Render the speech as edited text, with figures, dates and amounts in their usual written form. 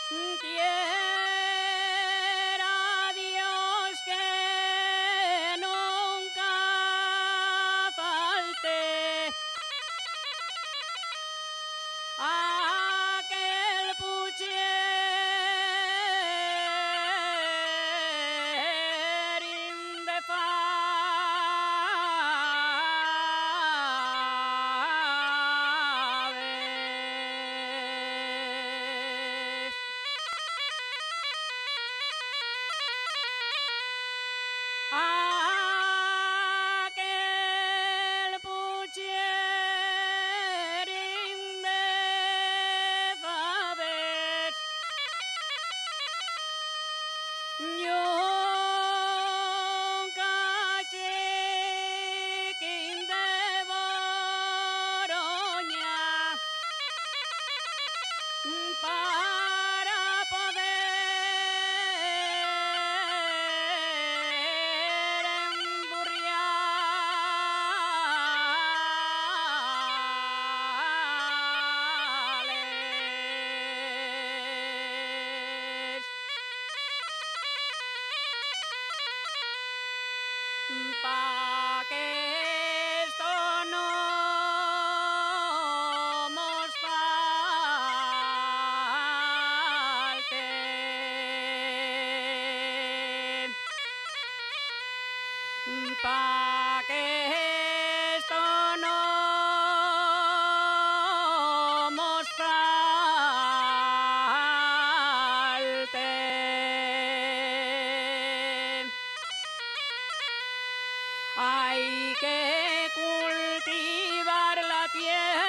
Quiera Dios que nunca falte aquel pucherín de faves. Aquel pucherín de faves. Un cachiquín de Boroña para poder emburriarles. Pa' que esto no mos falte. Pa' que esto no mos falte. Hay que cultivar la tierra